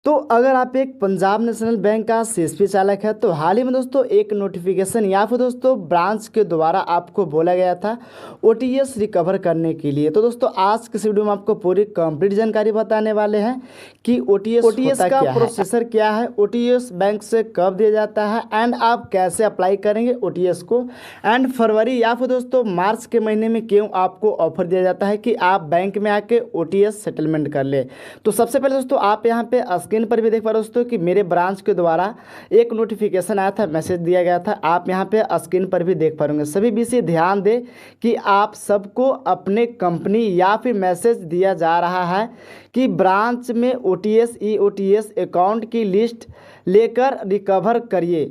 तो अगर आप एक पंजाब नेशनल बैंक का सीएसपी चालक है तो हाल ही में दोस्तों एक नोटिफिकेशन या फिर दोस्तों ब्रांच के द्वारा आपको बोला गया था ओटीएस रिकवर करने के लिए। तो दोस्तों आज के इस वीडियो में आपको पूरी कंप्लीट जानकारी बताने वाले हैं कि ओटीएस का प्रोसेसर क्या है, ओटीएस बैंक से कब दिया जाता है एंड आप कैसे अप्लाई करेंगे ओटीएस को, एंड फरवरी या फिर दोस्तों मार्च के महीने में क्यों आपको ऑफर दिया जाता है कि आप बैंक में आके ओटीएस सेटलमेंट कर ले। तो सबसे पहले दोस्तों आप यहाँ पे स्क्रीन पर भी देख पा रहे हो दोस्तों कि मेरे ब्रांच के द्वारा एक नोटिफिकेशन आया था, मैसेज दिया गया था। आप यहाँ पे स्क्रीन पर भी देख पा रहे होंगे। सभी विषय ध्यान दें कि आप सबको अपने कंपनी या फिर मैसेज दिया जा रहा है कि ब्रांच में ओटीएस ई ओटीएस अकाउंट की लिस्ट लेकर रिकवर करिए।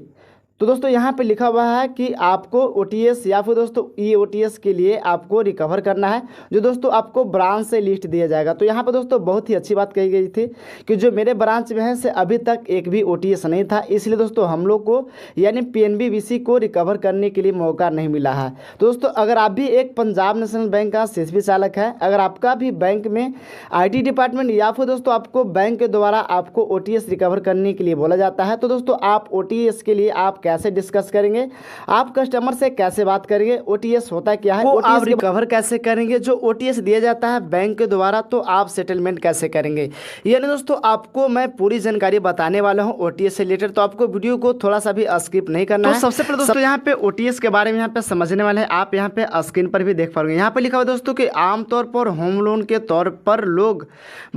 तो दोस्तों यहाँ पे लिखा हुआ है कि आपको ओटीएस या फिर दोस्तों ई ओटीएस के लिए आपको रिकवर करना है, जो दोस्तों आपको ब्रांच से लिस्ट दिया जाएगा। तो यहाँ पे दोस्तों बहुत ही अच्छी बात कही गई थी कि जो मेरे ब्रांच में है से अभी तक एक भी ओटीएस नहीं था, इसलिए दोस्तों हम लोग को यानी पीएनबी को रिकवर करने के लिए मौका नहीं मिला है। तो दोस्तों अगर आप भी एक पंजाब नेशनल बैंक का सीएसपी चालक है, अगर आपका भी बैंक में IT डिपार्टमेंट या फिर दोस्तों आपको बैंक के द्वारा आपको ओटीएस रिकवर करने के लिए बोला जाता है, तो दोस्तों आप ओटीएस के लिए आप कैसे डिस्कस करेंगे, आप कस्टमर से कैसे बात करेंगे, ओटीएस होता क्या है, आप रिकवर कैसे करेंगे, जो ओटीएस दिया जाता है बैंक के द्वारा, तो आप सेटलमेंट कैसे करेंगे, यानी दोस्तों आपको मैं पूरी जानकारी बताने वाला हूं ओटीएस से रिलेटेड। तो आपको वीडियो को थोड़ा सा भी स्किप नहीं करना है। सबसे पहले दोस्तों यहाँ पे ओटीएस के बारे में यहाँ पे समझने वाले हैं। आप यहाँ पे स्क्रीन पर भी देख पाओगे, यहाँ पे लिखा हुआ दोस्तों कि आमतौर पर होम लोन के तौर पर लोग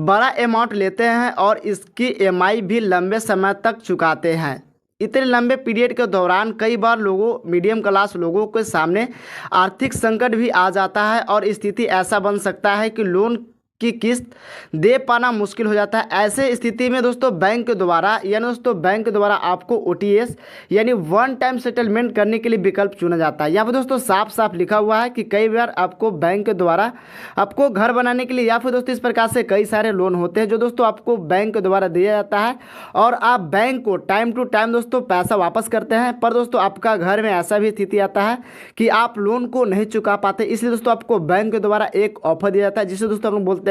बड़ा अमाउंट लेते हैं और इसकी EMI भी लंबे समय तक चुकाते हैं। इतने लंबे पीरियड के दौरान कई बार मीडियम क्लास लोगों के सामने आर्थिक संकट भी आ जाता है और स्थिति ऐसा बन सकता है कि लोन की किस्त दे पाना मुश्किल हो जाता है। ऐसे स्थिति में दोस्तों बैंक के द्वारा आपको ओटीएस यानी वन टाइम सेटलमेंट करने के लिए विकल्प चुना जाता है। यहाँ पर दोस्तों साफ साफ लिखा हुआ है कि कई बार आपको बैंक के द्वारा आपको घर बनाने के लिए या फिर दोस्तों इस प्रकार से कई सारे लोन होते हैं जो दोस्तों आपको बैंक के द्वारा दिया जाता है और आप बैंक को टाइम टू टाइम दोस्तों पैसा वापस करते हैं। पर दोस्तों आपका घर में ऐसा भी स्थिति आता है कि आप लोन को नहीं चुका पाते, इसलिए दोस्तों आपको बैंक के द्वारा एक ऑफर दिया जाता है जिसे दोस्तों हम लोग बोलते हैं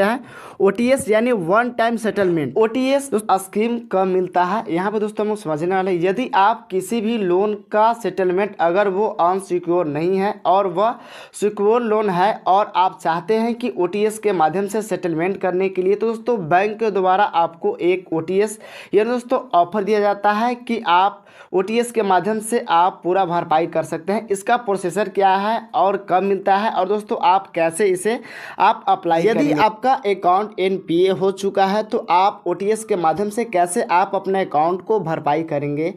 ओटीएस यानी one time settlement. OTS scheme कब मिलता है, यहाँ पे दोस्तों हम समझने वाले हैं। यदि आप किसी भी लोन का सेटलमेंट अगर वो अनसिक्योर नहीं है और वह सिक्योर लोन है और आप चाहते हैं कि ओटीएस के माध्यम से सेटलमेंट करने के लिए, तो दोस्तों बैंक के द्वारा आपको एक ओटीएस यानी दोस्तों ऑफर दिया जाता है कि आप ओटीएस के माध्यम से आप पूरा भरपाई कर सकते हैं। इसका प्रोसेसर क्या है और कब मिलता है और दोस्तों आप कैसे इसे आप अप्लाई करेंगे। यदि आपका अकाउंट एनपीए हो चुका है तो आप ओटीएस के माध्यम से कैसे आप अपने अकाउंट को भरपाई करेंगे,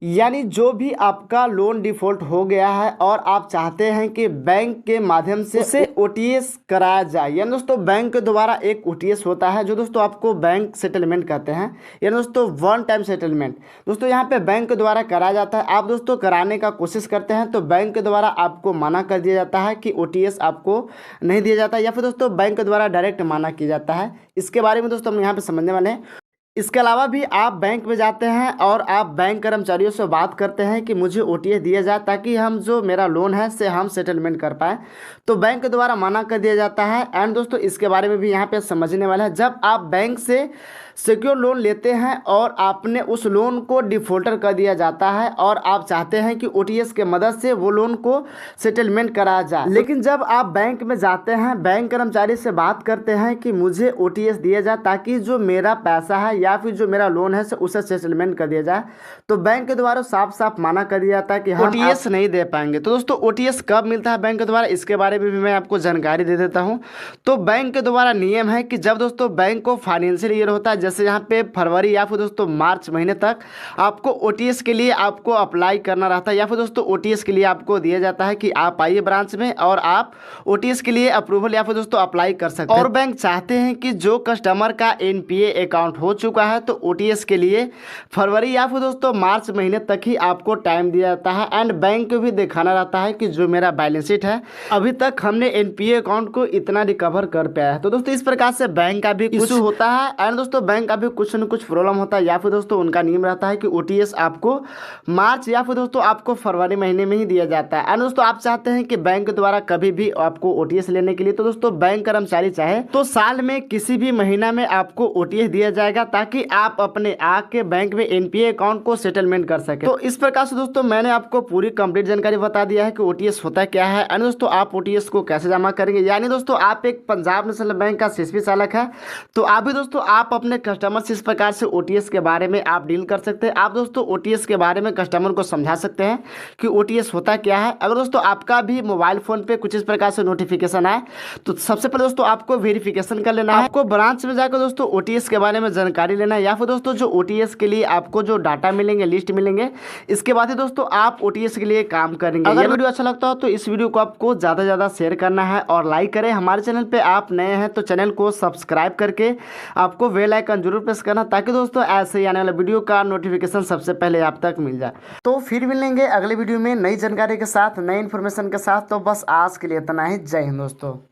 यानी जो भी आपका लोन डिफॉल्ट हो गया है और आप चाहते हैं कि बैंक के माध्यम से उसे ओटीएस कराया जाए, यानी दोस्तों बैंक के द्वारा एक ओटीएस होता है जो दोस्तों आपको बैंक सेटलमेंट कहते हैं, यानी दोस्तों वन टाइम सेटलमेंट दोस्तों यहाँ पे बैंक के द्वारा कराया जाता है। आप दोस्तों कराने का कोशिश करते हैं तो बैंक के द्वारा आपको मना कर दिया जाता है कि ओटीएस आपको नहीं दिया जाता या फिर दोस्तों बैंक के द्वारा डायरेक्ट मना किया जाता है। इसके बारे में दोस्तों हम यहाँ पे समझने वाले हैं। इसके अलावा भी आप बैंक में जाते हैं और आप बैंक कर्मचारियों से बात करते हैं कि मुझे ओटीएस दिया जाए ताकि हम जो मेरा लोन है से हम सेटलमेंट कर पाएँ, तो बैंक के द्वारा मना कर दिया जाता है। एंड दोस्तों इसके बारे में भी यहाँ पे समझने वाला है। जब आप बैंक से सिक्योर लोन लेते हैं और आपने उस लोन को डिफॉल्टर कर दिया जाता है और आप चाहते हैं कि ओटीएस के मदद से वो लोन को सेटलमेंट कराया जाए, लेकिन जब आप बैंक में जाते हैं, बैंक कर्मचारी से बात करते हैं कि मुझे ओटीएस दिया जाए ताकि जो मेरा पैसा है या फिर जो मेरा लोन है उसे सेटलमेंट कर दिया जाए, तो बैंक के द्वारा साफ साफ मना कर दिया जाता है कि हम ओटीएस नहीं दे पाएंगे। तो दोस्तों ओटीएस कब मिलता है बैंक के द्वारा, इसके बारे में भी मैं आपको जानकारी दे देता हूँ। तो बैंक के द्वारा नियम है कि जब दोस्तों बैंक को फाइनेंशियल ईयर होता है, जैसे यहाँ पे फरवरी या फिर दोस्तों मार्च महीने तक आपको ओटीएस के लिए आपको अप्लाई करना रहता है या फिर दोस्तों ओटीएस के लिए आपको दिया जाता है कि आप आइए ब्रांच में और आप ओटीएस के लिए अप्रूवल या फिर दोस्तों अप्लाई कर सकते हैं। और बैंक चाहते हैं कि जो कस्टमर का एनपीए अकाउंट हो चुका है तो ओटीएस के लिए फरवरी या फिर दोस्तों मार्च महीने तक ही आपको टाइम दिया जाता है। एंड बैंक को भी दिखाना रहता है कि जो मेरा बैलेंस शीट है अभी तक हमने एनपीए अकाउंट को इतना रिकवर कर पाया है। तो दोस्तों इस प्रकार से बैंक का भी इशू होता है। एंड दोस्तों बैंक बैंक का भी कुछ न कुछ प्रॉब्लम होता है या फिर दोस्तों उनका नियम रहता है कि ओटीएस आपको मार्च या फिर दोस्तों आपको फरवरी महीने में ही दिया जाता है। और दोस्तों आप चाहते हैं कि बैंक द्वारा कभी भी आपको ओटीएस लेने के लिए, तो दोस्तों बैंक कर्मचारी चाहे तो साल में किसी भी महीना में आपको ओटीएस दिया जाएगा, ताकि आप अपने आके बैंक में एनपीए अकाउंट को सेटलमेंट कर सके। तो इस प्रकार से दोस्तों मैंने आपको पूरी कंप्लीट जानकारी बता दिया है कि ओटीएस होता क्या है और दोस्तों आप ओटीएस को कैसे जमा करेंगे। यानी दोस्तों आप एक पंजाब नेशनल बैंक का सीएसपी चालक है तो आप भी दोस्तों आप अपने कस्टमर से इस प्रकार से ओटीएस के बारे में आप डील कर सकते हैं। आप दोस्तों ओटीएस के बारे में कस्टमर को समझा सकते हैं कि ओटीएस होता क्या है। अगर दोस्तों आपका भी मोबाइल फोन पे कुछ इस प्रकार से नोटिफिकेशन आए तो सबसे पहले दोस्तों आपको वेरिफिकेशन कर लेना है, आपको ब्रांच में जाकर दोस्तों ओटीएस के बारे में जानकारी लेना है, या फिर दोस्तों जो ओटीएस के लिए आपको जो डाटा मिलेंगे, लिस्ट मिलेंगे, इसके बाद ही दोस्तों आप ओटीएस के लिए काम करेंगे। अगर वीडियो अच्छा लगता हो तो इस वीडियो को आपको ज़्यादा से ज़्यादा शेयर करना है और लाइक करें। हमारे चैनल पे आप नए हैं तो चैनल को सब्सक्राइब करके आपको बेल आइकन जरूर प्रेस करना, ताकि दोस्तों ऐसे ही आने वाला वीडियो का नोटिफिकेशन सबसे पहले आप तक मिल जाए। तो फिर मिलेंगे अगले वीडियो में नई जानकारी के साथ, नई इन्फॉर्मेशन के साथ। तो बस आज के लिए इतना ही। जय हिंद दोस्तों।